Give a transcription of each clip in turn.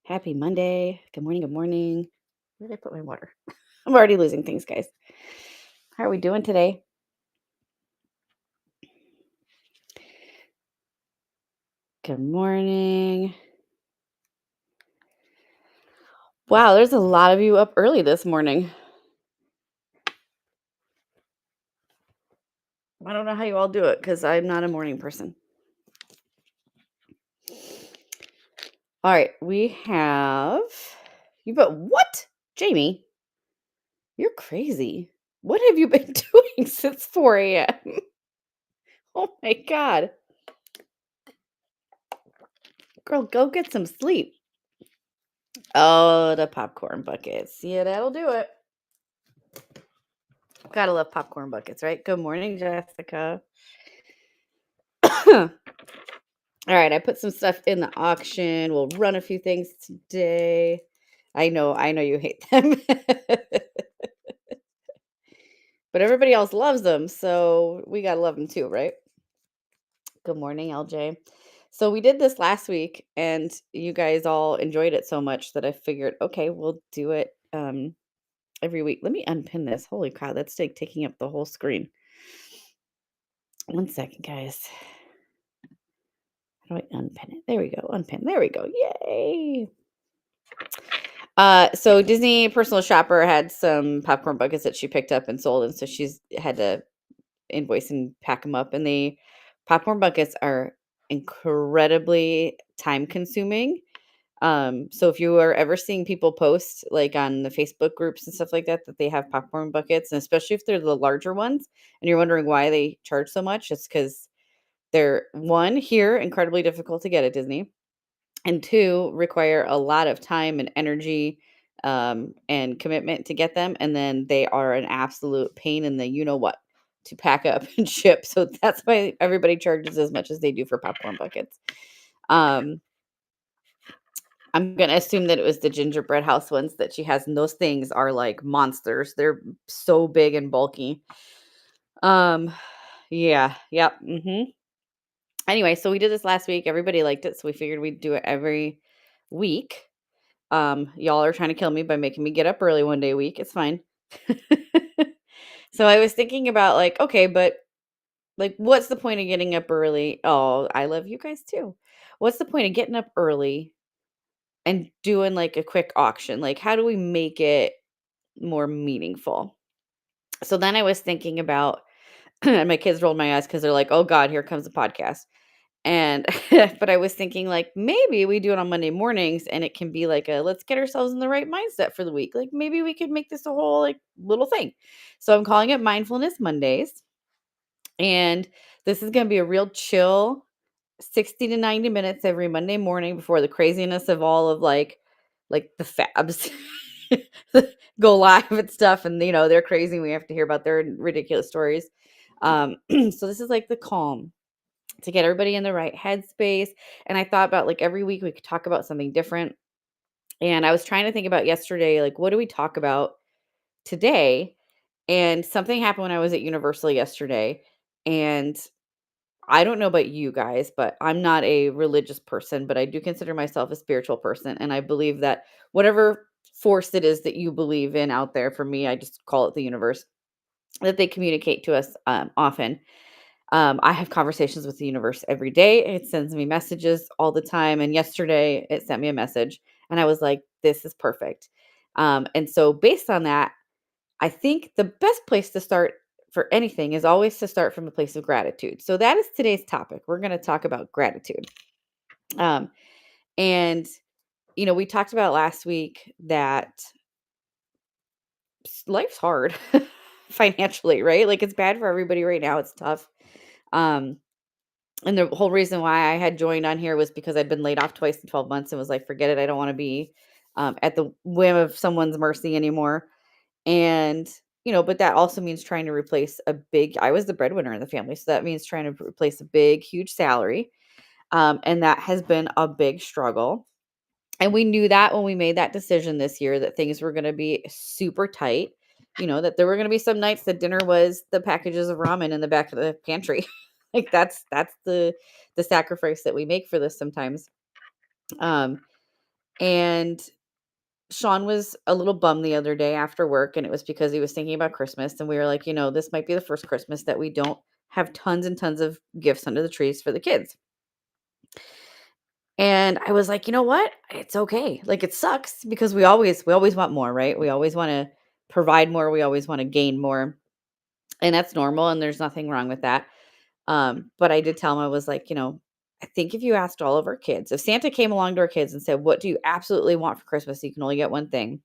Happy Monday. Good morning. Good morning. Where did I put my water? I'm already losing things, guys. How are we doing today? Good morning. Wow, there's a lot of you up early this morning. I don't know how you all do it because I'm not a morning person. All right, we have you, but what? Jamie, you're crazy. What have you been doing since 4 a.m.? Oh my God. Girl, go get some sleep. Oh, the popcorn buckets. Yeah, that'll do it. Gotta love popcorn buckets, right? Good morning, Jessica. All right, I put some stuff in the auction. We'll run a few things today. I know you hate them. But everybody else loves them, so we got to love them too, right? Good morning, LJ. So we did this last week and you guys all enjoyed it so much that I figured, okay, we'll do it every week. Let me unpin this. Holy cow, that's like taking up the whole screen. One second, guys. How do I unpin it? There we go. Unpin. There we go. Yay. So Disney Personal Shopper had some popcorn buckets that she picked up and sold, and so she's had to invoice and pack them up. And the popcorn buckets are incredibly time consuming. So if you are ever seeing people post like on the Facebook groups and stuff like that, that they have popcorn buckets, and especially if they're the larger ones, and you're wondering why they charge so much, it's because they're one here incredibly difficult to get at Disney, and two require a lot of time and energy and commitment to get them, and then they are an absolute pain in the you know what to pack up and ship. So that's why everybody charges as much as they do for popcorn buckets. um I'm gonna assume that it was the gingerbread house ones that she has, and those things are like monsters. They're so big and bulky. um yeah, yep. Anyway, so we did this last week. Everybody liked it, so we figured we'd do it every week. Y'all are trying to kill me by making me get up early one day a week. It's fine. So I was thinking about like, okay, but like, what's the point of getting up early? Oh, I love you guys too. What's the point of getting up early and doing like a quick auction? Like, how do we make it more meaningful? So then I was thinking about, and my kids rolled my eyes because they're like, oh God, here comes the podcast. And but I was thinking like maybe we do it on Monday mornings and it can be like a let's get ourselves in the right mindset for the week. Like maybe we could make this a whole like little thing. So I'm calling it Mindfulness Mondays. And this is going to be a real chill 60 to 90 minutes every Monday morning before the craziness of all of like the fabs go live and stuff, and you know they're crazy. We have to hear about their ridiculous stories. So this is like the calm to get everybody in the right headspace. And I thought about like every week we could talk about something different. And I was trying to think about yesterday, like, what do we talk about today? And something happened when I was at Universal yesterday. And I don't know about you guys, but I'm not a religious person, but I do consider myself a spiritual person. And I believe that whatever force it is that you believe in out there, for me, I just call it the universe, that they communicate to us often. I have conversations with the universe every day. It sends me messages all the time. And yesterday it sent me a message and I was like, this is perfect. And so, based on that, I think the best place to start for anything is always to start from a place of gratitude. So, that is today's topic. We're going to talk about gratitude. Um, and, we talked about last week that life's hard financially, right? Like it's bad for everybody right now. It's tough. Um, And the whole reason why I had joined on here was because I'd been laid off twice in 12 months and was like, forget it. I don't want to be at the whim of someone's mercy anymore. And, but that also means trying to replace I was the breadwinner in the family. So that means trying to replace a big, huge salary. And that has been a big struggle. And we knew that when we made that decision this year that things were going to be super tight, that there were going to be some nights that dinner was the packages of ramen in the back of the pantry. Like that's the sacrifice that we make for this sometimes. Um And Sean was a little bummed the other day after work, and it was because he was thinking about Christmas. And we were like, this might be the first Christmas that we don't have tons and tons of gifts under the trees for the kids. And I was like, you know what? It's okay. Like, it sucks because we always want more, right? We always want to provide more. We always want to gain more. And that's normal. And there's nothing wrong with that. But I did tell him, I was like, I think if you asked all of our kids, if Santa came along to our kids and said, what do you absolutely want for Christmas? You can only get one thing.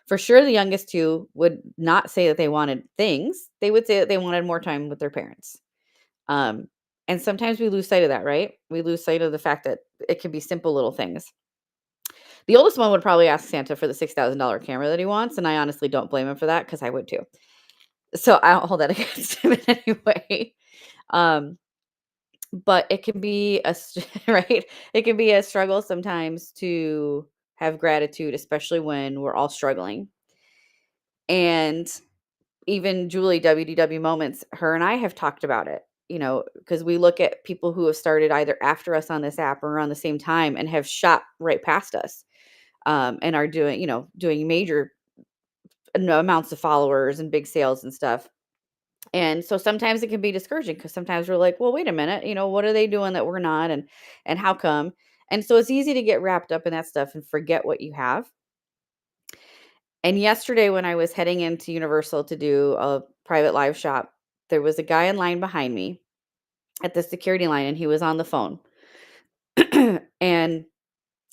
For sure, the youngest two would not say that they wanted things. They would say that they wanted more time with their parents. Um, and sometimes we lose sight of that, right? We lose sight of the fact that it can be simple little things. The oldest one would probably ask Santa for the $6,000 camera that he wants, and I honestly don't blame him for that because I would too. So I don't hold that against him in any way. Um, but it can be right. It can be a struggle sometimes to have gratitude, especially when we're all struggling. And even Julie WDW Moments, her and I have talked about it, because we look at people who have started either after us on this app or around the same time and have shot right past us, and are doing major amounts of followers and big sales and stuff. And so sometimes it can be discouraging because sometimes we're like, well, wait a minute, what are they doing that we're not? And how come? And so it's easy to get wrapped up in that stuff and forget what you have. And yesterday, when I was heading into Universal to do a private live shop, there was a guy in line behind me at the security line, and he was on the phone. And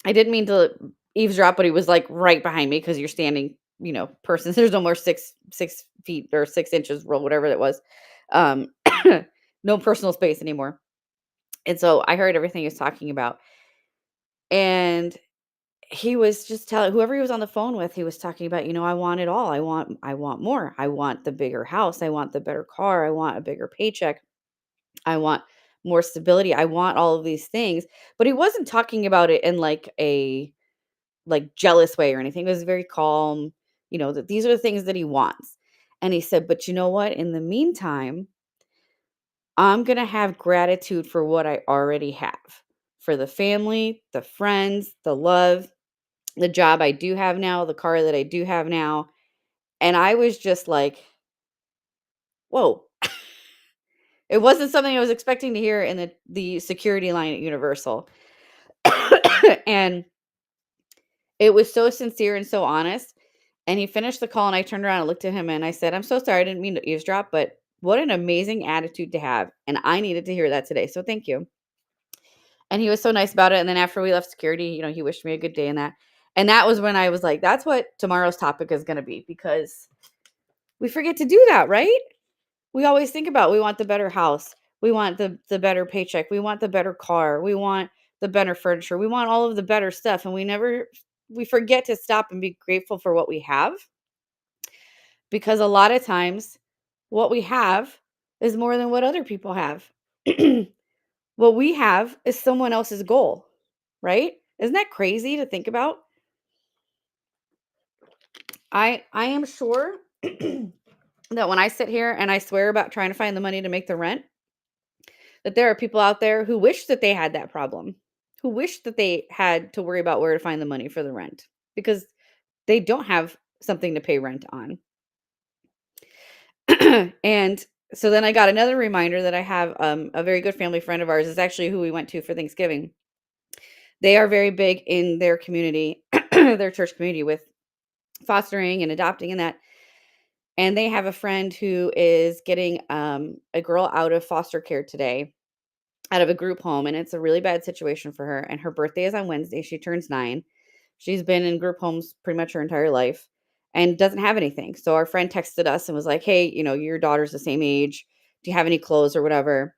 I didn't mean to eavesdrop, but he was like right behind me because you're standing, persons. There's no more 6 feet or 6 inches, roll, whatever that was. Um, no personal space anymore. And so I heard everything he was talking about. And he was just telling whoever he was on the phone with, he was talking about, I want it all. I want more. I want the bigger house. I want the better car. I want a bigger paycheck. I want more stability. I want all of these things. But he wasn't talking about it in like a jealous way or anything. It was very calm, that these are the things that he wants. And he said, but you know what? In the meantime, I'm going to have gratitude for what I already have, for the family, the friends, the love, the job I do have now, the car that I do have now. And I was just like, whoa. It wasn't something I was expecting to hear in the security line at Universal. And it was so sincere and so honest. And he finished the call, and I turned around and looked at him and I said, I'm so sorry. I didn't mean to eavesdrop, but what an amazing attitude to have. And I needed to hear that today. So thank you. And he was so nice about it. And then after we left security, he wished me a good day and that. And that was when I was like, that's what tomorrow's topic is going to be, because we forget to do that, right? We always think about, we want the better house. We want the better paycheck. We want the better car. We want the better furniture. We want all of the better stuff. And we forget to stop and be grateful for what we have, because a lot of times what we have is more than what other people have. What we have is someone else's goal, right? Isn't that crazy to think about? I am sure that when I sit here and I swear about trying to find the money to make the rent, that there are people out there who wish that they had that problem, who wish that they had to worry about where to find the money for the rent because they don't have something to pay rent on. And so then I got another reminder that I have a very good family friend of ours is actually who we went to for Thanksgiving. They are very big in their community, their church community, with fostering and adopting and that. And they have a friend who is getting a girl out of foster care today, out of a group home, and it's a really bad situation for her. And her birthday is on Wednesday. She turns 9. She's been in group homes pretty much her entire life and doesn't have anything. So our friend texted us and was like, hey, your daughter's the same age. Do you have any clothes or whatever?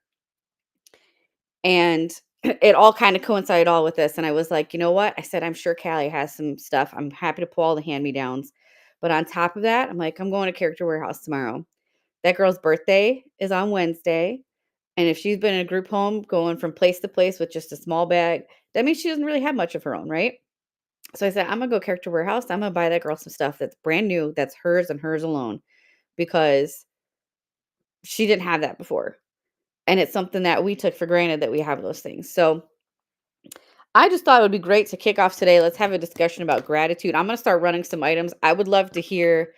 And it all kind of coincided all with this. And I was like, you know what? I said, I'm sure Callie has some stuff. I'm happy to pull all the hand-me-downs. But on top of that, I'm like, I'm going to Character Warehouse tomorrow. That girl's birthday is on Wednesday. And if she's been in a group home going from place to place with just a small bag, that means she doesn't really have much of her own, right? So I said, I'm going to go Character Warehouse. I'm going to buy that girl some stuff that's brand new, that's hers and hers alone, because she didn't have that before. And it's something that we took for granted that we have those things. So I just thought it would be great to kick off today. Let's have a discussion about gratitude. I'm going to start running some items. I would love to hear,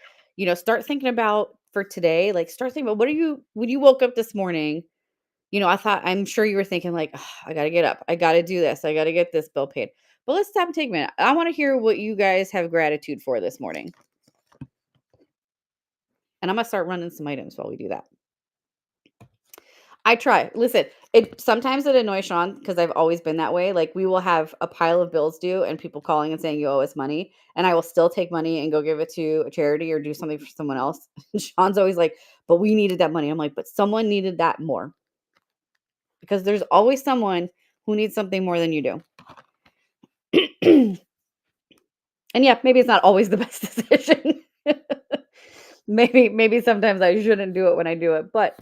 start thinking about for today, like start thinking about what are you when you woke up this morning. I'm sure you were thinking like, "Ugh, I got to get up. I got to do this. I got to get this bill paid." But let's stop and take a minute. I want to hear what you guys have gratitude for this morning. And I'm going to start running some items while we do that. I try. Listen, it annoys Sean because I've always been that way. Like we will have a pile of bills due and people calling and saying you owe us money, and I will still take money and go give it to a charity or do something for someone else. And Sean's always like, "But we needed that money." I'm like, "But someone needed that more." Because there's always someone who needs something more than you do. And yeah, maybe it's not always the best decision. Maybe sometimes I shouldn't do it when I do it, but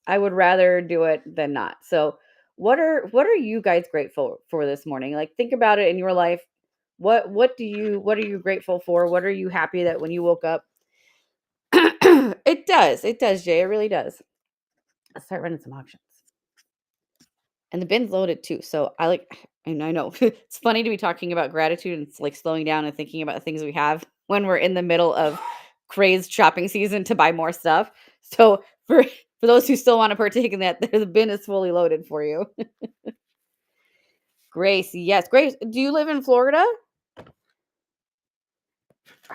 I would rather do it than not. So, what are you guys grateful for this morning? Like think about it in your life. What are you grateful for? What are you happy that when you woke up? It does. It does, Jay. It really does. Let's start running some auctions. And the bin's loaded too. So and I know it's funny to be talking about gratitude and it's like slowing down and thinking about the things we have when we're in the middle of crazed shopping season to buy more stuff. So for those who still want to partake in that, the bin is fully loaded for you. Grace, yes. Grace, do you live in Florida? All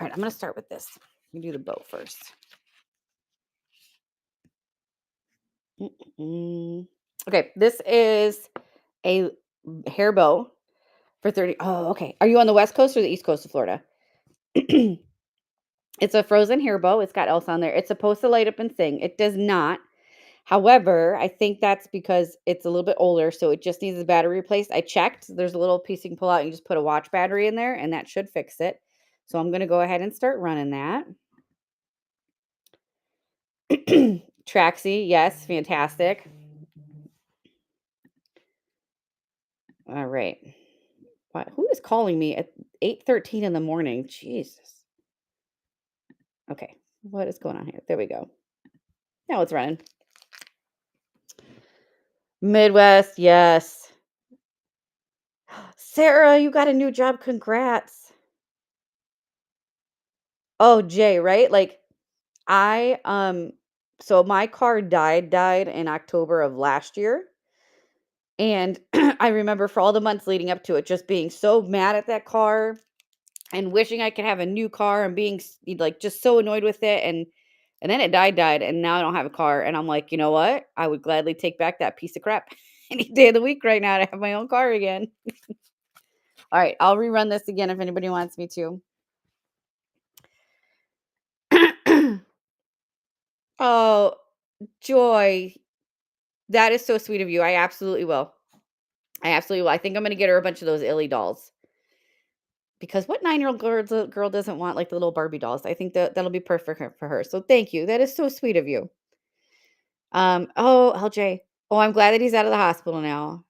right, I'm going to start with this. You do the bow first. Okay, this is a hair bow for 30. Oh, okay. Are you on the West Coast or the East Coast of Florida? It's a frozen hair bow. It's got Elsa on there. It's supposed to light up and sing. It does not. However, I think that's because it's a little bit older, so it just needs the battery replaced. I checked. There's a little piece you can pull out. And you just put a watch battery in there, and that should fix it. So I'm going to go ahead and start running that. Traxie, yes, fantastic. All right. Who is calling me at 8:13 in the morning? Jesus. Okay. What is going on here? There we go. Now it's running. Midwest, yes. Sarah, you got a new job. Congrats. Oh, Jay, right? Like so my car died in October of last year. And I remember for all the months leading up to it just being so mad at that car and wishing I could have a new car and being like just so annoyed with it and then it died and now I don't have a car and I'm like, "You know what? I would gladly take back that piece of crap any day of the week right now to have my own car again." All right, I'll rerun this again if anybody wants me to. Oh, Joy, that is so sweet of you. I absolutely will. I absolutely will. I think I'm gonna get her a bunch of those Illy dolls. Because what 9-year-old girl doesn't want, like, the little Barbie dolls? I think that'll be perfect for her. So thank you. That is so sweet of you. Oh, LJ. Oh, I'm glad that he's out of the hospital now.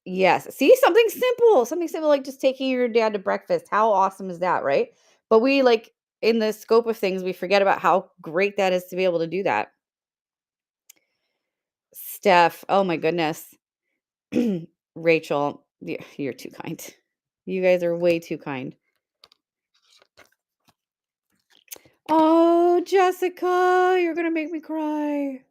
Yes. See, something simple like just taking your dad to breakfast. How awesome is that, right? But we like in the scope of things, we forget about how great that is to be able to do that. Steph, oh my goodness. Rachel, you're too kind. You guys are way too kind. Oh, Jessica, you're gonna make me cry.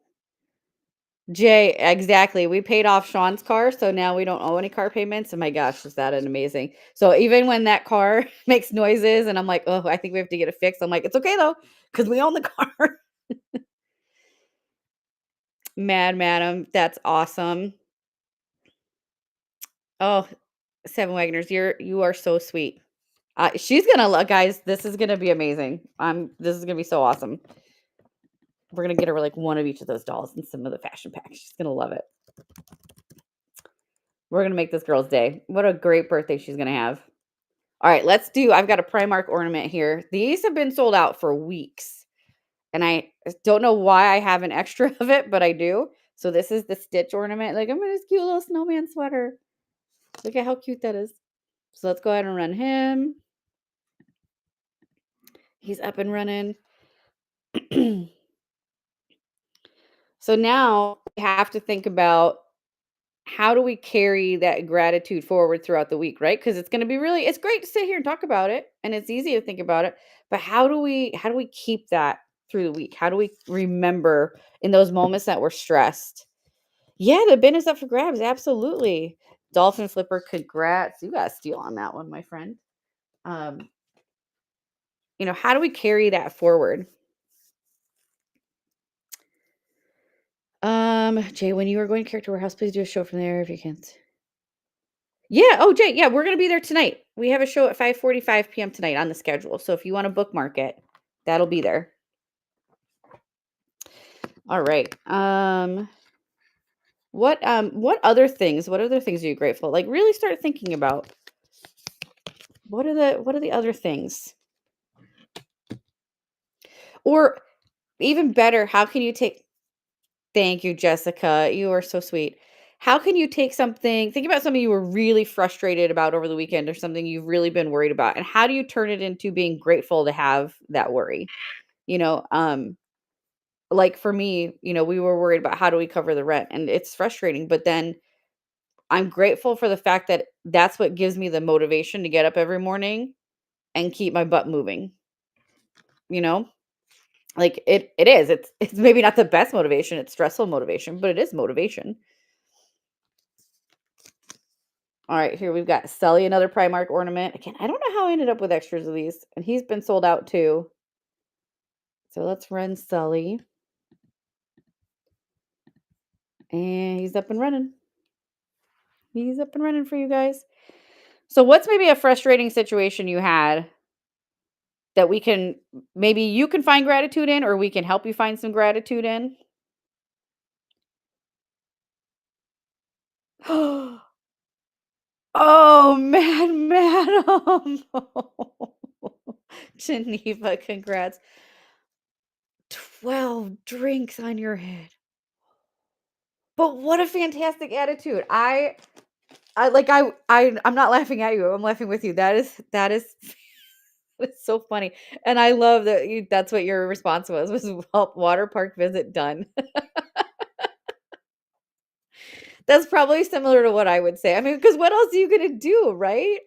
Jay, exactly. We paid off Sean's car, so now we don't owe any car payments. Oh my gosh, is that an amazing? So even when that car makes noises and I'm like, "Oh, I think we have to get it fixed." I'm like, "It's okay though, because we own the car." Mad Madam, that's awesome. Oh, Seven Wagoners, you are so sweet. She's gonna love, guys. This is gonna be amazing. This is gonna be so awesome. We're gonna get her like one of each of those dolls and some of the fashion packs. She's gonna love it. We're gonna make this girl's day. What a great birthday she's gonna have. All right, I've got a Primark ornament here. These have been sold out for weeks. And I don't know why I have an extra of it, but I do. So this is the Stitch ornament. Like I'm in this cute little snowman sweater. Look at how cute that is. So let's go ahead and run him. He's up and running. So now we have to think about how do we carry that gratitude forward throughout the week, right? Because it's going to be really, it's great to sit here and talk about it, and it's easy to think about it, but how do we keep that through the week? How do we remember in those moments that we're stressed? Yeah, the bin is up for grabs, absolutely. Dolphin flipper, congrats. You got a steal on that one, my friend. Um, how do we carry that forward? Jay, when you are going to Character Warehouse, please do a show from there if you can. Yeah. Oh, Jay. Yeah, we're gonna be there tonight. We have a show at 5:45 p.m. tonight on the schedule. So if you want to bookmark it, that'll be there. All right. What other things are you grateful? Like really start thinking about what are the other things? Or even better, how can you take thank you, Jessica. You are so sweet. How can you take something, think about something you were really frustrated about over the weekend or something you've really been worried about, and how do you turn it into being grateful to have that worry? You know, like for me, we were worried about how do we cover the rent, and it's frustrating, but then I'm grateful for the fact that that's what gives me the motivation to get up every morning and keep my butt moving, you know? Like it is. It's maybe not the best motivation, it's stressful motivation, but it is motivation. All right, here we've got Sully, another Primark ornament. Again, I don't know how I ended up with extras of these, and he's been sold out too. So let's run Sully. And he's up and running. He's up and running for you guys. So what's maybe a frustrating situation you had that we can maybe you can find gratitude in, or we can help you find some gratitude in? Oh, man, madam. Geneva, congrats. 12 drinks on your head. But what a fantastic attitude. I'm not laughing at you. I'm laughing with you. That is it's so funny. And I love that that's what your response was help water park visit done. That's probably similar to what I would say. I mean, because what else are you gonna do, right?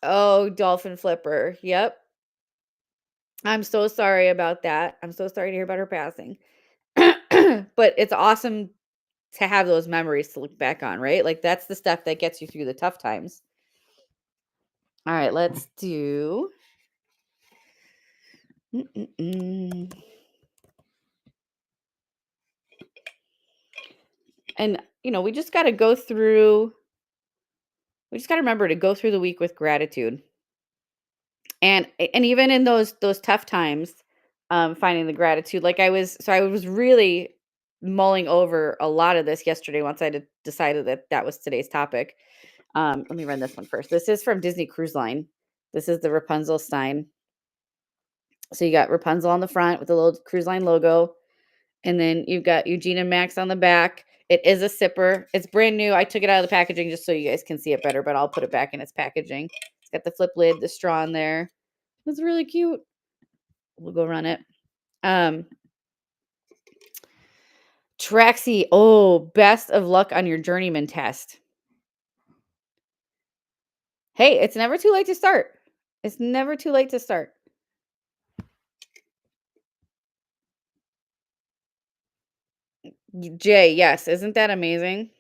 Oh, dolphin flipper. Yep. I'm so sorry about that. I'm so sorry to hear about her passing. But it's awesome to have those memories to look back on, right? Like that's the stuff that gets you through the tough times. All right, let's do. Mm-mm-mm. And we just got to go through. We just got to remember to go through the week with gratitude, and even in those tough times, finding the gratitude. Like I was really mulling over a lot of this yesterday once I decided that that was today's topic. Let me run this one first. This is from Disney Cruise Line. This is the Rapunzel Stein. So you got Rapunzel on the front with the little cruise line logo, and then you've got Eugene and Max on the back. It is a sipper. It's brand new. I took it out of the packaging just so you guys can see it better, but I'll put it back in its packaging. It's got the flip lid, the straw in there. It's really cute. We'll go run it. Um, Traxie, oh, best of luck on your journeyman test. Hey, it's never too late to start. It's never too late to start. Jay, yes, isn't that amazing?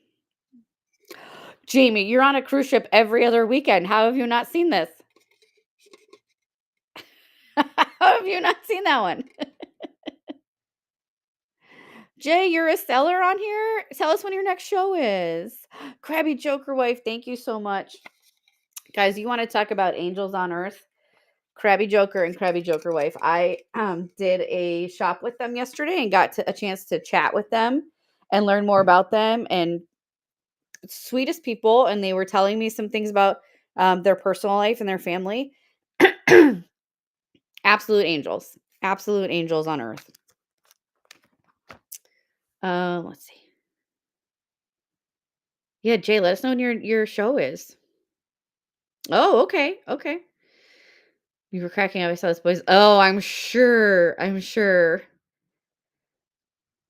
Jamie, you're on a cruise ship every other weekend. How have you not seen this? How have you not seen that one? Jay, you're a seller on here? Tell us when your next show is. Krabby Joker Wife, thank you so much. Guys, you want to talk about angels on earth? Krabby Joker and Krabby Joker Wife. I did a shop with them yesterday and got a chance to chat with them and learn more about them, and sweetest people, and they were telling me some things about their personal life and their family. Absolute angels. Absolute angels on earth. Let's see. Yeah, Jay, let us know when your show is. Oh, okay. Okay. You were cracking up. I saw this boys. Oh, I'm sure. I'm sure.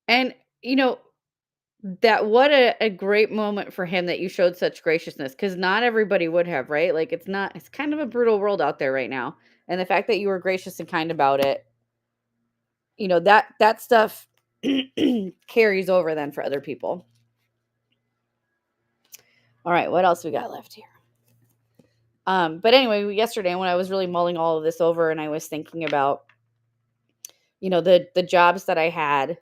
And you know, That what a great moment for him that you showed such graciousness, because not everybody would have, right? Like, it's kind of a brutal world out there right now, and the fact that you were gracious and kind about it, that stuff carries over then for other people. All right, what else we got left here? But anyway, yesterday when I was really mulling all of this over and I was thinking about, the jobs that I had,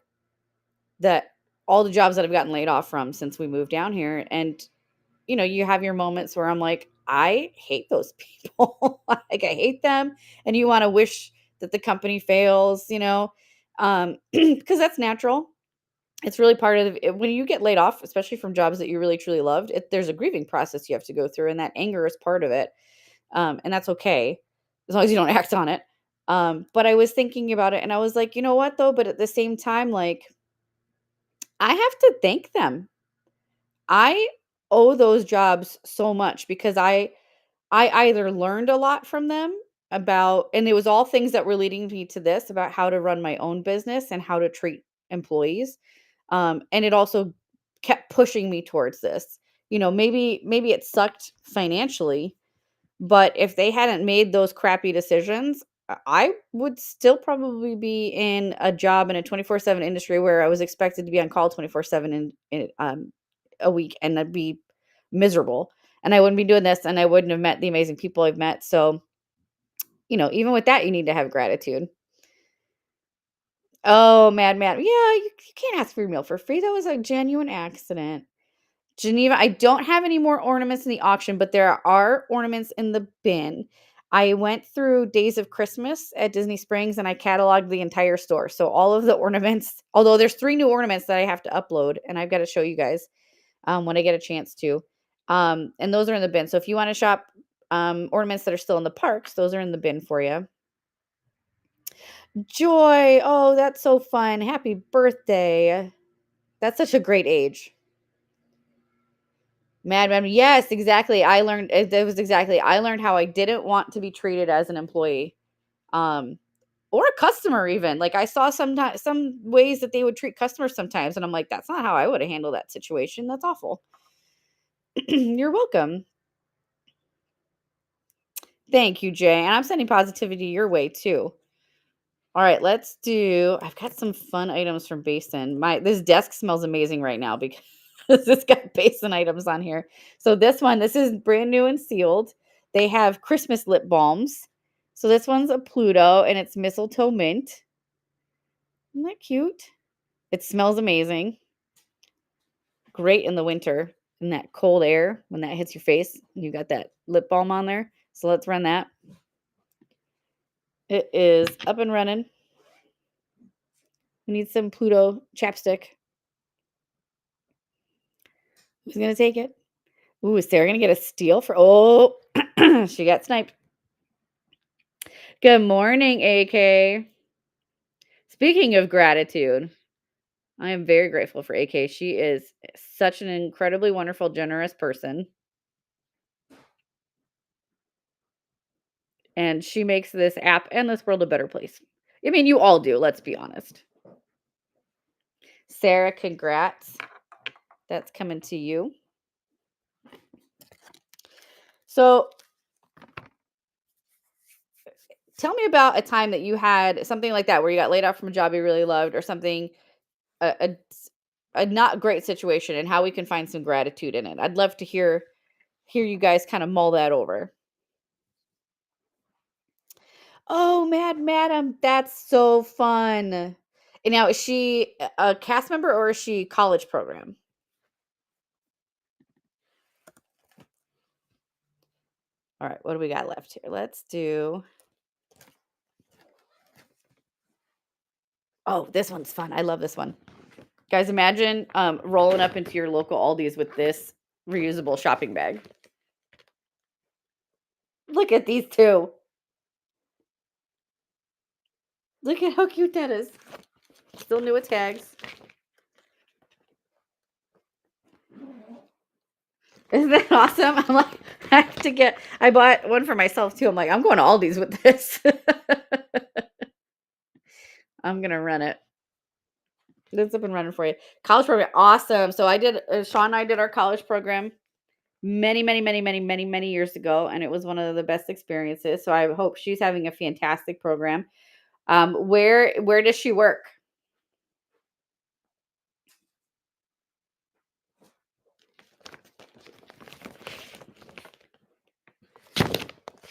that all the jobs that I've gotten laid off from since we moved down here, and you have your moments where I'm like, I hate those people. Like, I hate them. And you want to wish that the company fails, because that's natural. It's really part of when you get laid off, especially from jobs that you really truly loved. There's a grieving process you have to go through, and that anger is part of it. And that's okay as long as you don't act on it. But I was thinking about it, and I was like, you know what though? But at the same time, like, I have to thank them. I owe those jobs so much because I either learned a lot from them about, and it was all things that were leading me to this, about how to run my own business and how to treat employees. And it also kept pushing me towards this. Maybe it sucked financially, but if they hadn't made those crappy decisions, I would still probably be in a job in a 24/7 industry where I was expected to be on call 24/7 in a week, and I'd be miserable. And I wouldn't be doing this, and I wouldn't have met the amazing people I've met. So, even with that, you need to have gratitude. Oh, mad, mad. Yeah, you can't ask for your meal for free. That was a genuine accident. Geneva, I don't have any more ornaments in the auction, but there are ornaments in the bin. I went through Days of Christmas at Disney Springs and I cataloged the entire store. So all of the ornaments, although there's 3 new ornaments that I have to upload and I've got to show you guys when I get a chance to. And those are in the bin. So if you want to shop ornaments that are still in the parks, those are in the bin for you. Joy, oh, that's so fun. Happy birthday. That's such a great age. Mad Men. Yes, exactly. I learned how I didn't want to be treated as an employee, um, or a customer even. Like, I saw some ways that they would treat customers sometimes, and I'm like, that's not how I would have handled that situation. That's awful. You're welcome. Thank you, Jay. And I'm sending positivity your way too. All right, I've got some fun items from Basin. This desk smells amazing right now because it's got Basin items on here. So this is brand new and sealed. They have Christmas lip balms. So this one's a Pluto and it's mistletoe mint. Isn't that cute? It smells amazing. Great in the winter, in that cold air when that hits your face. You got that lip balm on there. So let's run that. It is up and running. We need some Pluto chapstick. Who's going to take it? Ooh, is Sarah going to get a steal for... Oh, she got sniped. Good morning, AK. Speaking of gratitude, I am very grateful for AK. She is such an incredibly wonderful, generous person. And she makes this app and this world a better place. I mean, you all do, let's be honest. Sarah, congrats. That's coming to you. So, tell me about a time that you had something like that where you got laid off from a job you really loved, or something, a not great situation, and how we can find some gratitude in it. I'd love to hear you guys kind of mull that over. Oh, Mad Madam, that's so fun. And now, is she a cast member or is she college program? All right, what do we got left here? Let's do... Oh, this one's fun. I love this one. Guys, imagine rolling up into your local Aldi's with this reusable shopping bag. Look at these two. Look at how cute that is. Still new with tags. Isn't that awesome? I'm like, I bought one for myself too. I'm like, I'm going to Aldi's with this. I'm going to run it. That's up and running for you. College program, awesome. So I did, Sean and I did our college program many, many, many, many, many, many years ago, and it was one of the best experiences. So I hope she's having a fantastic program. Where does she work?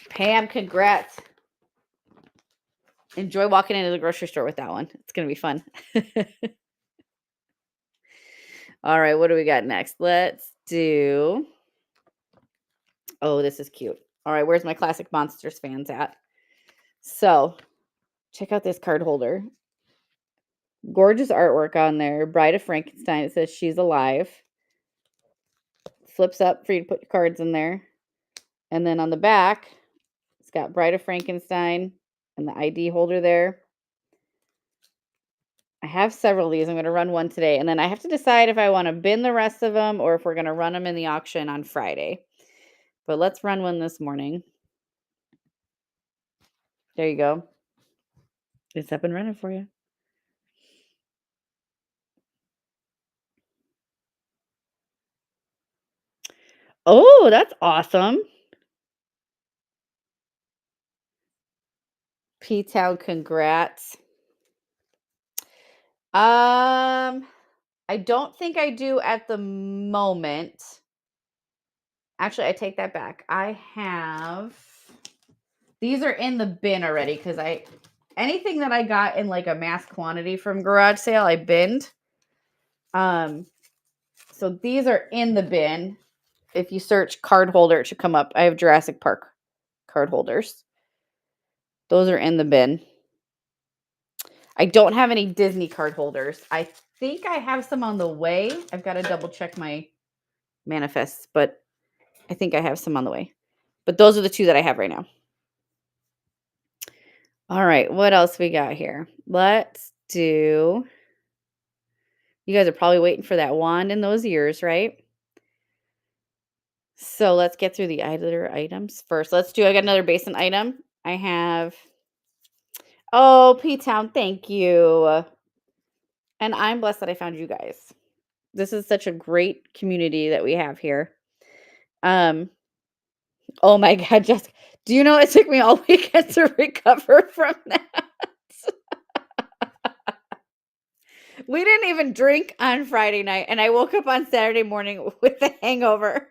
Pam, congrats. Enjoy walking into the grocery store with that one. It's gonna be fun. All right, what do we got next? Let's do. Oh, this is cute. All right, where's my Classic Monsters fans at? So, check out this card holder. Gorgeous artwork on there. Bride of Frankenstein. It says she's alive. Flips up for you to put your cards in there. And then on the back, it's got Bride of Frankenstein and the ID holder there. I have several of these. I'm going to run one today. And then I have to decide if I want to bin the rest of them or if we're going to run them in the auction on Friday. But let's run one this morning. There you go. It's up and running for you. Oh, that's awesome. P-Town, congrats. I don't think I do at the moment. Actually, I take that back. I have these are in the bin already because anything that I got in like a mass quantity from garage sale, I binned. So these are in the bin. If you search card holder, it should come up. I have Jurassic Park card holders. Those are in the bin. I don't have any Disney card holders. I think I have some on the way. I've got to double check my manifests, but I think I have some on the way. But those are the two that I have right now. All right, what else we got here? Let's do. You guys are probably waiting for that wand in those ears, right? So let's get through the other items first. I got another basin item. I have. Oh, P-Town, thank you. And I'm blessed that I found you guys. This is such a great community that we have here. Oh my God, Jessica, do you know it took me all weekend to recover from that? We didn't even drink on Friday night, and I woke up on Saturday morning with a hangover.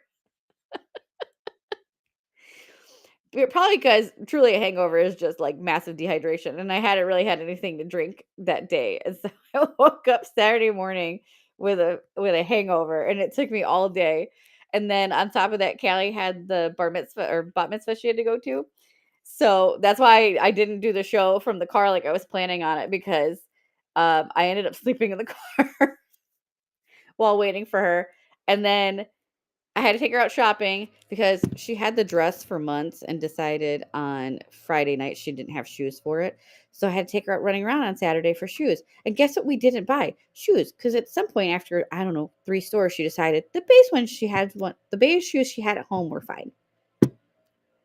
Probably because truly a hangover is just like massive dehydration, and I hadn't really had anything to drink that day, and so I woke up Saturday morning with a hangover, and it took me all day. And then on top of that, Callie had the bar mitzvah or bat mitzvah she had to go to, so that's why I didn't do the show from the car like I was planning on it because I ended up sleeping in the car while waiting for her, and then I had to take her out shopping because she had the dress for months and decided on Friday night she didn't have shoes for it. So I had to take her out running around on Saturday for shoes. And guess what we didn't buy? Shoes. Because at some point after, I don't know, 3 stores, she decided the base shoes she had at home were fine.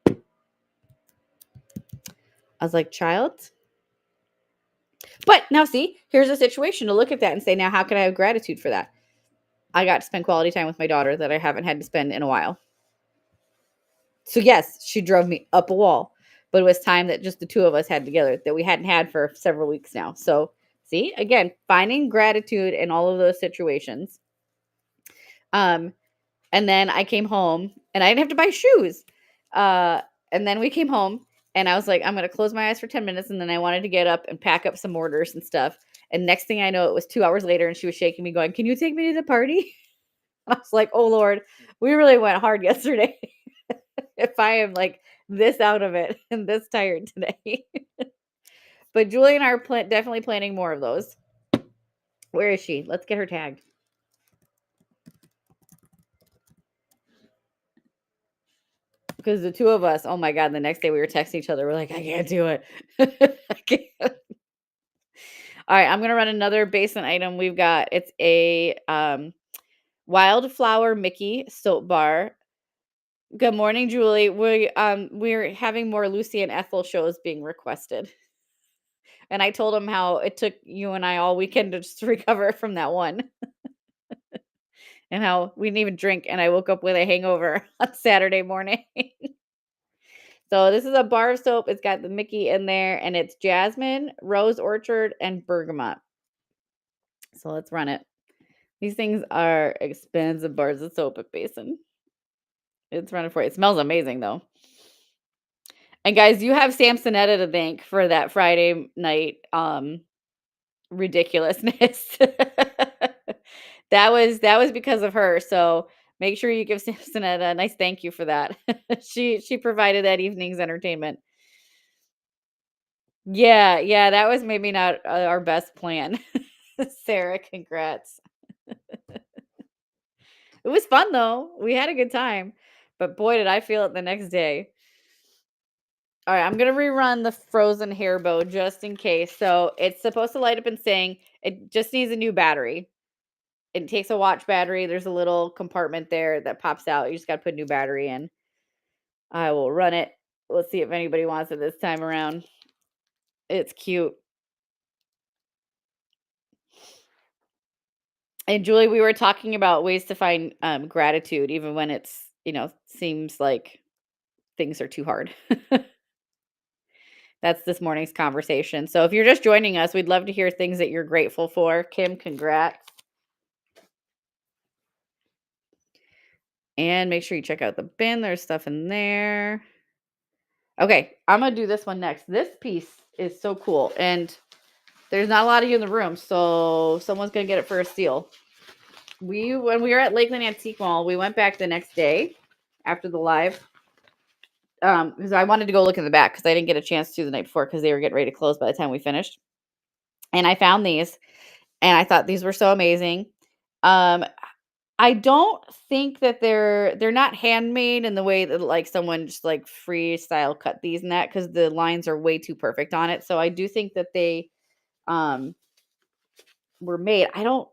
I was like, child. But now see, here's a situation to look at that and say, now how can I have gratitude for that? I got to spend quality time with my daughter that I haven't had to spend in a while. So yes, she drove me up a wall, but it was time that just the two of us had together that we hadn't had for several weeks now. So see, again, finding gratitude in all of those situations. And then I came home and I didn't have to buy shoes. And then we came home and I was like, I'm going to close my eyes for 10 minutes. And then I wanted to get up and pack up some orders and stuff. And next thing I know, it was 2 hours later and she was shaking me going, can you take me to the party? I was like, oh Lord, we really went hard yesterday. If I am like this out of it and this tired today. But Julie and I are definitely planning more of those. Where is she? Let's get her tagged. Because the two of us, oh my God, the next day we were texting each other. We're like, I can't do it. I can't. All right, I'm going to run another basin item we've got. It's a Wildflower Mickey soap bar. Good morning, Julie. We're having more Lucy and Ethel shows being requested. And I told him how it took you and I all weekend to just recover from that one, and how we didn't even drink, and I woke up with a hangover on Saturday morning. So this is a bar of soap. It's got the Mickey in there, and it's jasmine, rose orchard, and bergamot. So let's run it. These things are expensive bars of soap at Basin. It's running for you. It smells amazing though. And guys, you have Samsonetta to thank for that Friday night ridiculousness. That was because of her. So make sure you give Samsonetta a nice thank you for that. She provided that evening's entertainment. Yeah, yeah, that was maybe not our best plan. Sarah, congrats. It was fun though. We had a good time. But boy, did I feel it the next day. All right, I'm going to rerun the frozen hair bow just in case. So it's supposed to light up and sing. It just needs a new battery. It takes a watch battery. There's a little compartment there that pops out. You just got to put a new battery in. I will run it. Let's see if anybody wants it this time around. It's cute. And Julie, we were talking about ways to find gratitude, even when it's, seems like things are too hard. That's this morning's conversation. So if you're just joining us, we'd love to hear things that you're grateful for. Kim, congrats. And make sure you check out the bin. There's stuff in there. Okay, I'm going to do this one next. This piece is so cool. And there's not a lot of you in the room, so someone's going to get it for a steal. When we were at Lakeland Antique Mall, we went back the next day after the live. Because I wanted to go look in the back because I didn't get a chance to the night before because they were getting ready to close by the time we finished. And I found these, and I thought these were so amazing. I don't think that they're not handmade in the way that like someone just like freestyle cut these and that, because the lines are way too perfect on it. So I do think that they were made. I don't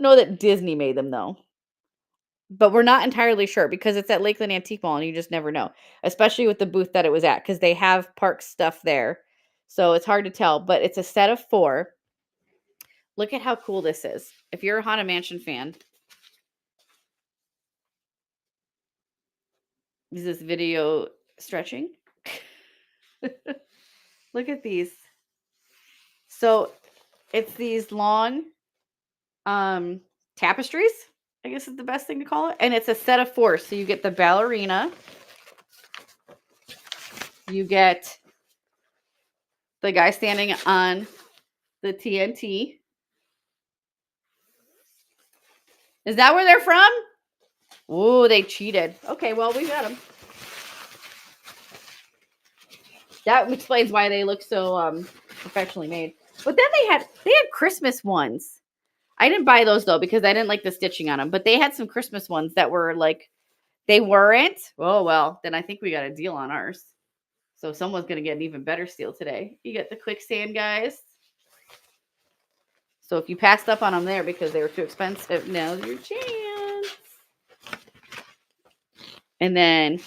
know that Disney made them though. But we're not entirely sure because it's at Lakeland Antique Mall and you just never know, especially with the booth that it was at, because they have park stuff there. So it's hard to tell, but it's a set of 4. Look at how cool this is. If you're a Haunted Mansion fan, is this video stretching? Look at these. So it's these long tapestries, I guess is the best thing to call it. And it's a set of 4. So you get the ballerina. You get the guy standing on the TNT. Is that where they're from? Ooh, they cheated. Okay, well, we got them. That explains why they look so professionally made. But then they had Christmas ones. I didn't buy those though because I didn't like the stitching on them. But they had some Christmas ones that were like, they weren't. Oh well, then I think we got a deal on ours. So someone's gonna get an even better steal today. You get the quicksand guys. So if you passed up on them there because they were too expensive, now's your chance. And then,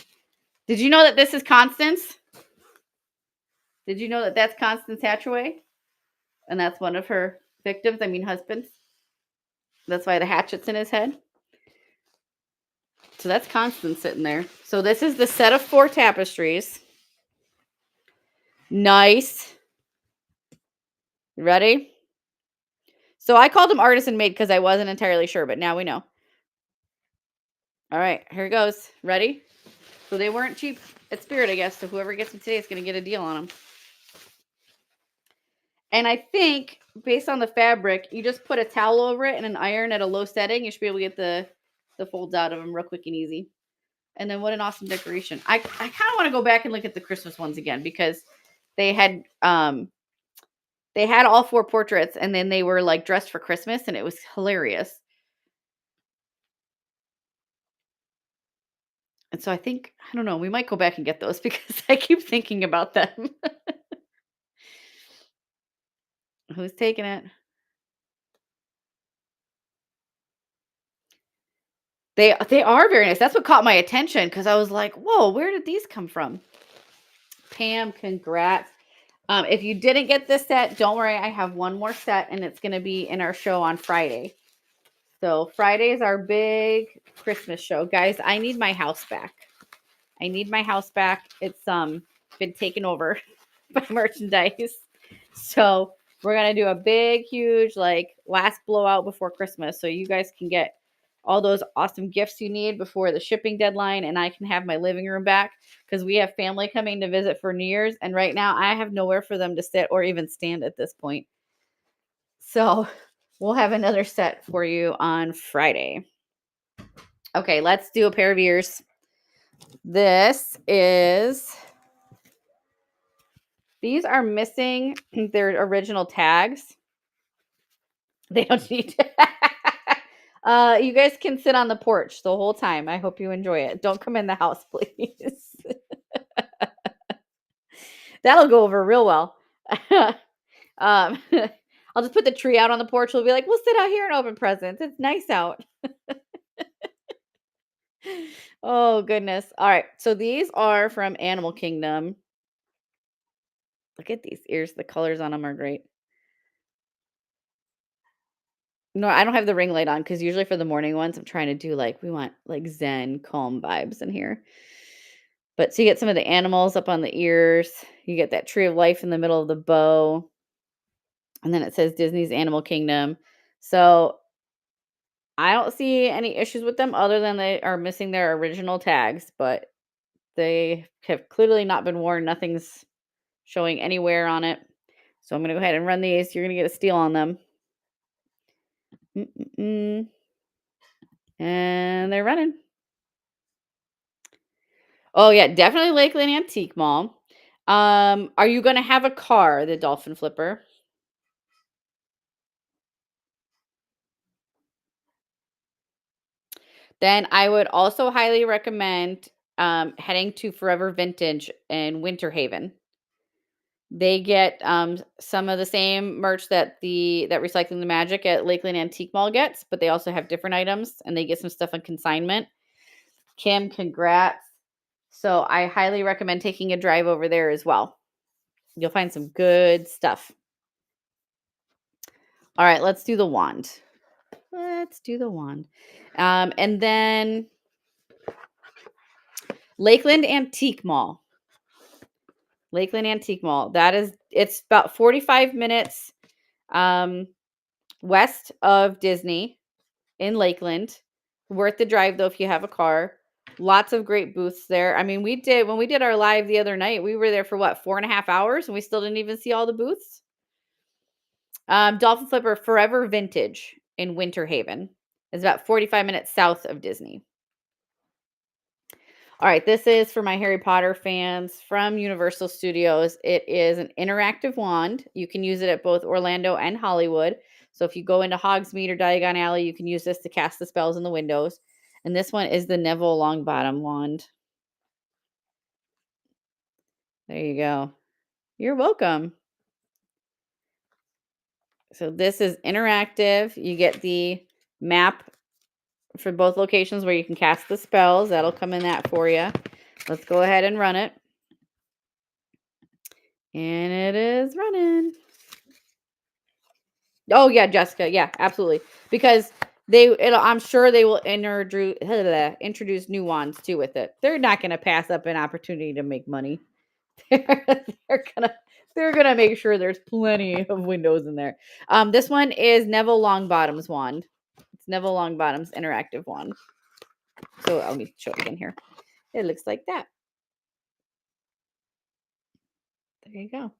did you know that this is Constance? Did you know that that's Constance Hatchaway? And that's one of her victims, husbands. That's why the hatchet's in his head. So that's Constance sitting there. So this is the set of 4 tapestries. Nice. Ready? So I called them artisan made because I wasn't entirely sure, but now we know. All right, here it goes. Ready? So they weren't cheap at Spirit, I guess. So whoever gets them today is going to get a deal on them. And I think, based on the fabric, you just put a towel over it and an iron at a low setting. You should be able to get the folds out of them real quick and easy. And then what an awesome decoration. I kind of want to go back and look at the Christmas ones again because they had all 4 portraits and then they were like dressed for Christmas and it was hilarious. And so I think, I don't know, we might go back and get those because I keep thinking about them. Who's taking it? They are very nice. That's what caught my attention because I was like, whoa, where did these come from? Pam, congrats. If you didn't get this set, don't worry. I have one more set, and it's going to be in our show on Friday. So Friday is our big Christmas show. Guys, I need my house back. I need my house back. It's been taken over by merchandise. So we're going to do a big, huge, like, last blowout before Christmas. So you guys can get all those awesome gifts you need before the shipping deadline, and I can have my living room back because we have family coming to visit for New Year's, and right now I have nowhere for them to sit or even stand at this point. So we'll have another set for you on Friday. Okay, let's do a pair of ears. These are missing their original tags. They don't need to. You guys can sit on the porch the whole time. I hope you enjoy it. Don't come in the house, please. That'll go over real well. I'll just put the tree out on the porch. We'll be like, we'll sit out here and open presents. It's nice out. Oh, goodness. All right. So these are from Animal Kingdom. Look at these ears. The colors on them are great. No, I don't have the ring light on because usually for the morning ones, I'm trying to do like, we want like Zen, calm vibes in here. But so you get some of the animals up on the ears. You get that tree of life in the middle of the bow. And then it says Disney's Animal Kingdom. So I don't see any issues with them other than they are missing their original tags, but they have clearly not been worn. Nothing's showing anywhere on it. So I'm going to go ahead and run these. You're going to get a steal on them. And they're running. Oh, yeah, definitely Lakeland Antique Mall. Are you going to have a car, the Dolphin Flipper? Then I would also highly recommend heading to Forever Vintage in Winter Haven. They get some of the same merch that Recycling the Magic at Lakeland Antique Mall gets, but they also have different items, and they get some stuff on consignment. Kim, congrats. So I highly recommend taking a drive over there as well. You'll find some good stuff. All right, let's do the wand. And then Lakeland Antique Mall. It's about 45 minutes west of Disney in Lakeland. Worth the drive though if you have a car. Lots of great booths there. I mean, when we did our live the other night, we were there for 4.5 hours and we still didn't even see all the booths. Dolphin Flipper Forever Vintage in Winter Haven. It's about 45 minutes south of Disney. All right, this is for my Harry Potter fans from Universal Studios. It is an interactive wand. You can use it at both Orlando and Hollywood. So if you go into Hogsmeade or Diagon Alley, you can use this to cast the spells in the windows. And this one is the Neville Longbottom wand. There you go. You're welcome. So this is interactive. You get the map for both locations where you can cast the spells. That'll come in that for you. Let's go ahead and run it. And it is running. Oh yeah, Jessica. Yeah, absolutely. Because I'm sure they will introduce new wands too with it. They're not going to pass up an opportunity to make money. They're gonna make sure there's plenty of windows in there. This one is Neville Longbottom's wand. It's Neville Longbottom's interactive wand. So I'll need to show it again here. It looks like that. There you go.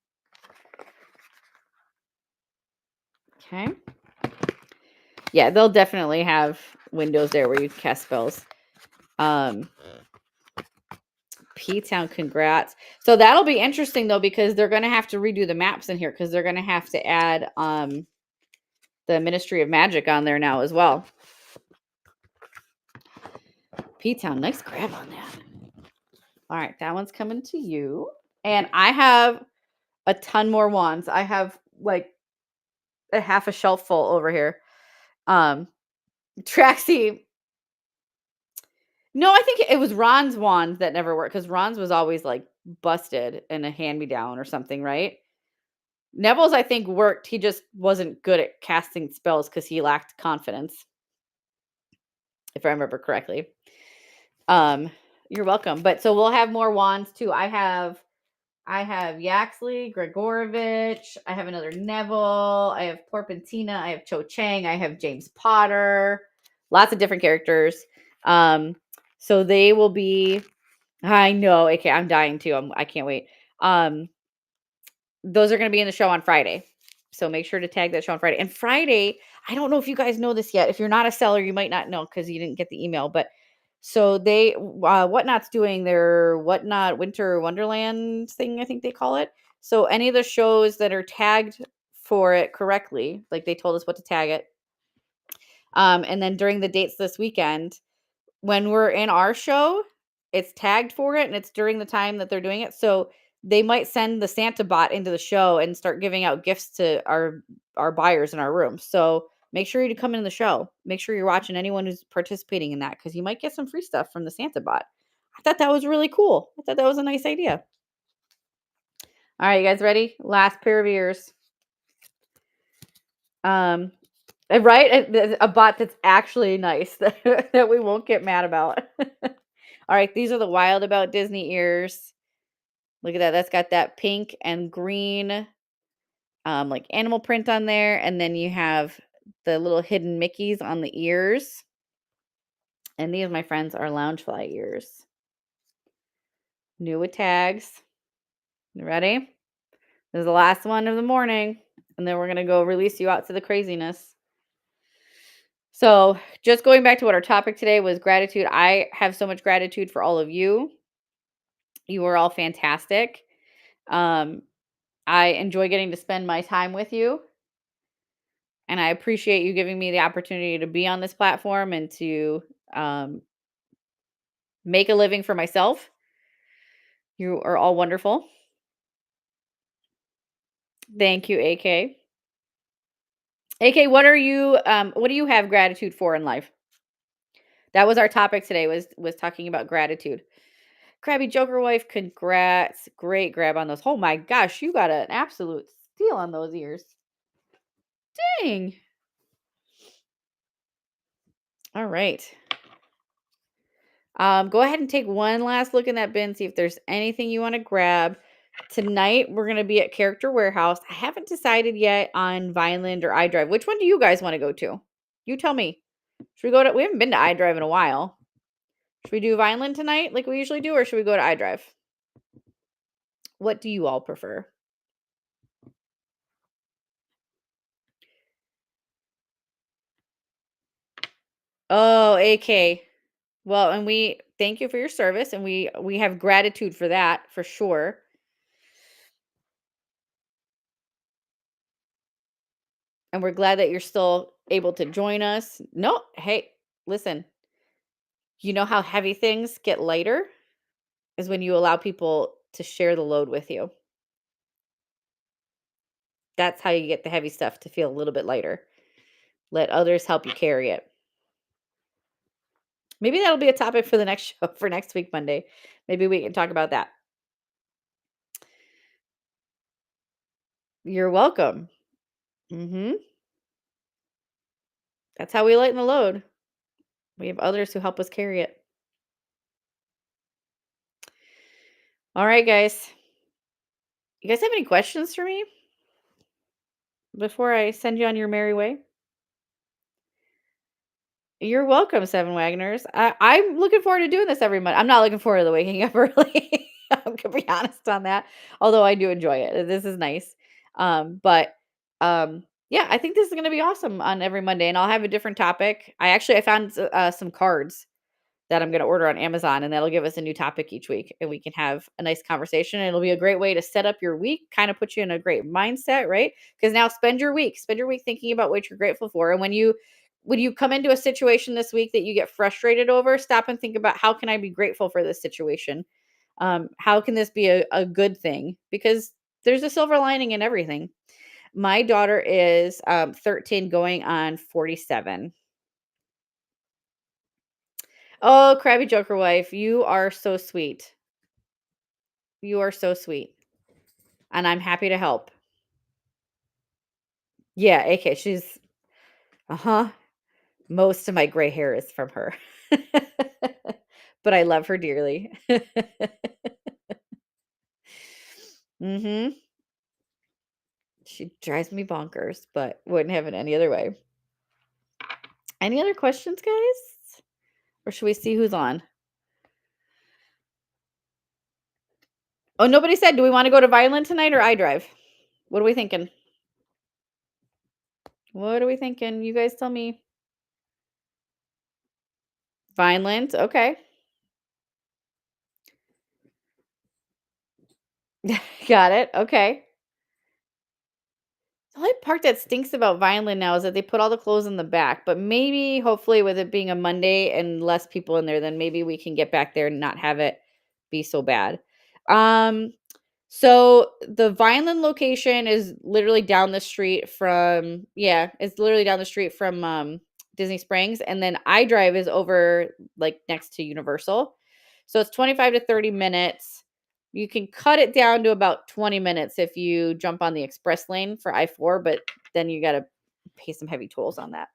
Okay. Yeah, they'll definitely have windows there where you can cast spells. P-Town, congrats. So that'll be interesting though, because they're going to have to redo the maps in here because they're going to have to add the Ministry of Magic on there now as well. P-Town, nice grab on that. All right, that one's coming to you. And I have a ton more wands. I have like a half a shelf full over here. Traxie. No, I think it was Ron's wand that never worked because Ron's was always like busted in a hand-me-down or something, right? Neville's, I think, worked. He just wasn't good at casting spells because he lacked confidence, if I remember correctly. Um, you're welcome. But so we'll have more wands too. I have Yaxley, Gregorovich. I have another Neville. I have Porpentina. I have Cho Chang. I have James Potter. Lots of different characters. So they will be. I know. Okay, I'm dying too. I can't wait. Those are going to be in the show on Friday. So make sure to tag that show on Friday. And Friday, I don't know if you guys know this yet. If you're not a seller, you might not know because you didn't get the email. But so they, Whatnot's doing their Whatnot Winter Wonderland thing, I think they call it. So any of the shows that are tagged for it correctly, like they told us what to tag it. And then during the dates this weekend, when we're in our show, it's tagged for it and it's during the time that they're doing it. So they might send the Santa bot into the show and start giving out gifts to our buyers in our room. So make sure you come in the show. Make sure you're watching anyone who's participating in that because you might get some free stuff from the Santa bot. I thought that was really cool. I thought that was a nice idea. All right, you guys ready? Last pair of ears. Right? A bot that's actually nice that we won't get mad about. All right, these are the Wild About Disney ears. Look at that. That's got that pink and green like animal print on there. And then you have the little hidden Mickeys on the ears. And these, my friends, are Loungefly ears. New with tags. You ready? This is the last one of the morning. And then we're going to go release you out to the craziness. So just going back to what our topic today was gratitude. I have so much gratitude for all of you. You are all fantastic. I enjoy getting to spend my time with you. And I appreciate you giving me the opportunity to be on this platform and to make a living for myself. You are all wonderful. Thank you, AK. AK, what do you have gratitude for in life? That was our topic today, was talking about gratitude. Crabby Joker wife, congrats. Great grab on those. Oh my gosh, you got an absolute steal on those ears. Dang. All right. Go ahead and take one last look in that bin, see if there's anything you want to grab. Tonight, we're going to be at Character Warehouse. I haven't decided yet on Vineland or iDrive. Which one do you guys want to go to? You tell me. Should we go to, we haven't been to iDrive in a while. Should we do Vineland tonight like we usually do, or should we go to iDrive? What do you all prefer? Oh, AK. Well, and we thank you for your service, and we have gratitude for that for sure. And we're glad that you're still able to join us. No, hey, listen. You know how heavy things get lighter is when you allow people to share the load with you. That's how you get the heavy stuff to feel a little bit lighter. Let others help you carry it. Maybe that'll be a topic for the next show for next week, Monday. Maybe we can talk about that. You're welcome. That's how we lighten the load. We have others who help us carry it. All right, guys. You guys have any questions for me before I send you on your merry way? You're welcome, Seven Wagners. I'm looking forward to doing this every month. I'm not looking forward to the waking up early. I'm gonna be honest on that. Although I do enjoy it. This is nice. Yeah, I think this is gonna be awesome on every Monday, and I'll have a different topic. I found some cards that I'm gonna order on Amazon, and that'll give us a new topic each week, and we can have a nice conversation. And it'll be a great way to set up your week, kind of put you in a great mindset, right? Because now spend your week thinking about what you're grateful for, and when you come into a situation this week that you get frustrated over, stop and think about how can I be grateful for this situation? How can this be a good thing? Because there's a silver lining in everything. My daughter is 13 going on 47. Oh, Crabby Joker wife, you are so sweet. You are so sweet. And I'm happy to help. Yeah, AK, she's uh-huh. Most of my gray hair is from her. But I love her dearly. Mhm. She drives me bonkers, but wouldn't have it any other way. Any other questions, guys? Or should we see who's on? Oh, nobody said, do we wanna go to Violin tonight or iDrive? What are we thinking? What are we thinking? You guys tell me. Vineland, okay. Got it, okay. The only part that stinks about Vineland now is that they put all the clothes in the back, but maybe, hopefully, with it being a Monday and less people in there, then maybe we can get back there and not have it be so bad. Um, so the Vineland location is literally down the street from yeah, it's literally down the street from, Disney Springs, and then iDrive is over, like, next to Universal. So it's 25 to 30 minutes. You can cut it down to about 20 minutes if you jump on the express lane for I-4, but then you gotta pay some heavy tolls on that.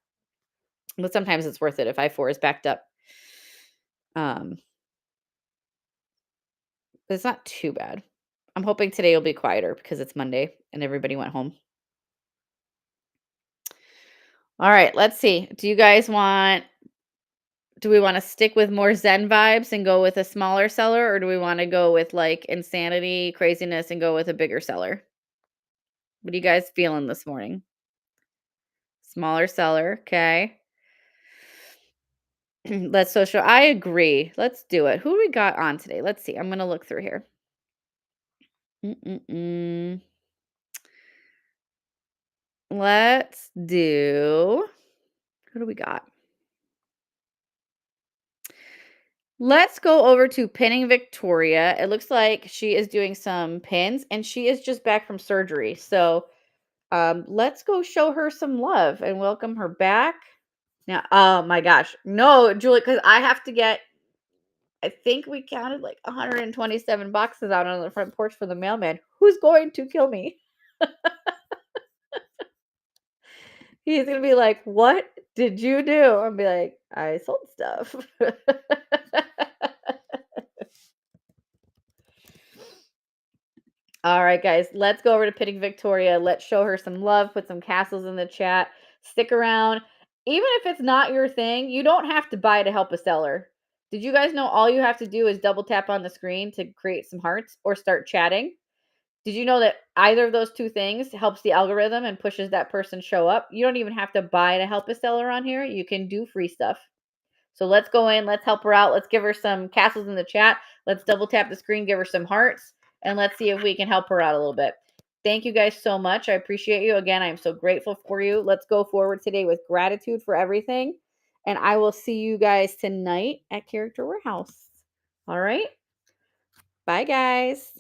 But sometimes it's worth it if I-4 is backed up. Um, but it's not too bad. I'm hoping today will be quieter because it's Monday and everybody went home. All right, let's see. Do we wanna stick with more zen vibes and go with a smaller seller, or do we wanna go with, like, insanity, craziness, and go with a bigger seller? What are you guys feeling this morning? Smaller seller, okay. Let's social I agree. Let's do it. Who do we got on today? Let's see. I'm gonna look through here. Mm-mm-mm. Let's do who do we got? Let's go over to Pinning Victoria. It looks like she is doing some pins and she is just back from surgery. So let's go show her some love and welcome her back. Now, oh my gosh. No, Julie, because I have to get I think we counted like 127 boxes out on the front porch for the mailman. Who's going to kill me? He's gonna be like, "What did you do?" I'll be like, "I sold stuff." All right, guys, let's go over to Pitting Victoria. Let's show her some love. Put some castles in the chat. Stick around. Even if it's not your thing, you don't have to buy to help a seller. Did you guys know all you have to do is double tap on the screen to create some hearts or start chatting? Did you know that either of those two things helps the algorithm and pushes that person show up? You don't even have to buy to help a seller on here. You can do free stuff. So let's go in, let's help her out. Let's give her some castles in the chat. Let's double tap the screen, give her some hearts, and let's see if we can help her out a little bit. Thank you guys so much. I appreciate you. Again, I am so grateful for you. Let's go forward today with gratitude for everything. And I will see you guys tonight at Character Warehouse. All right. Bye, guys.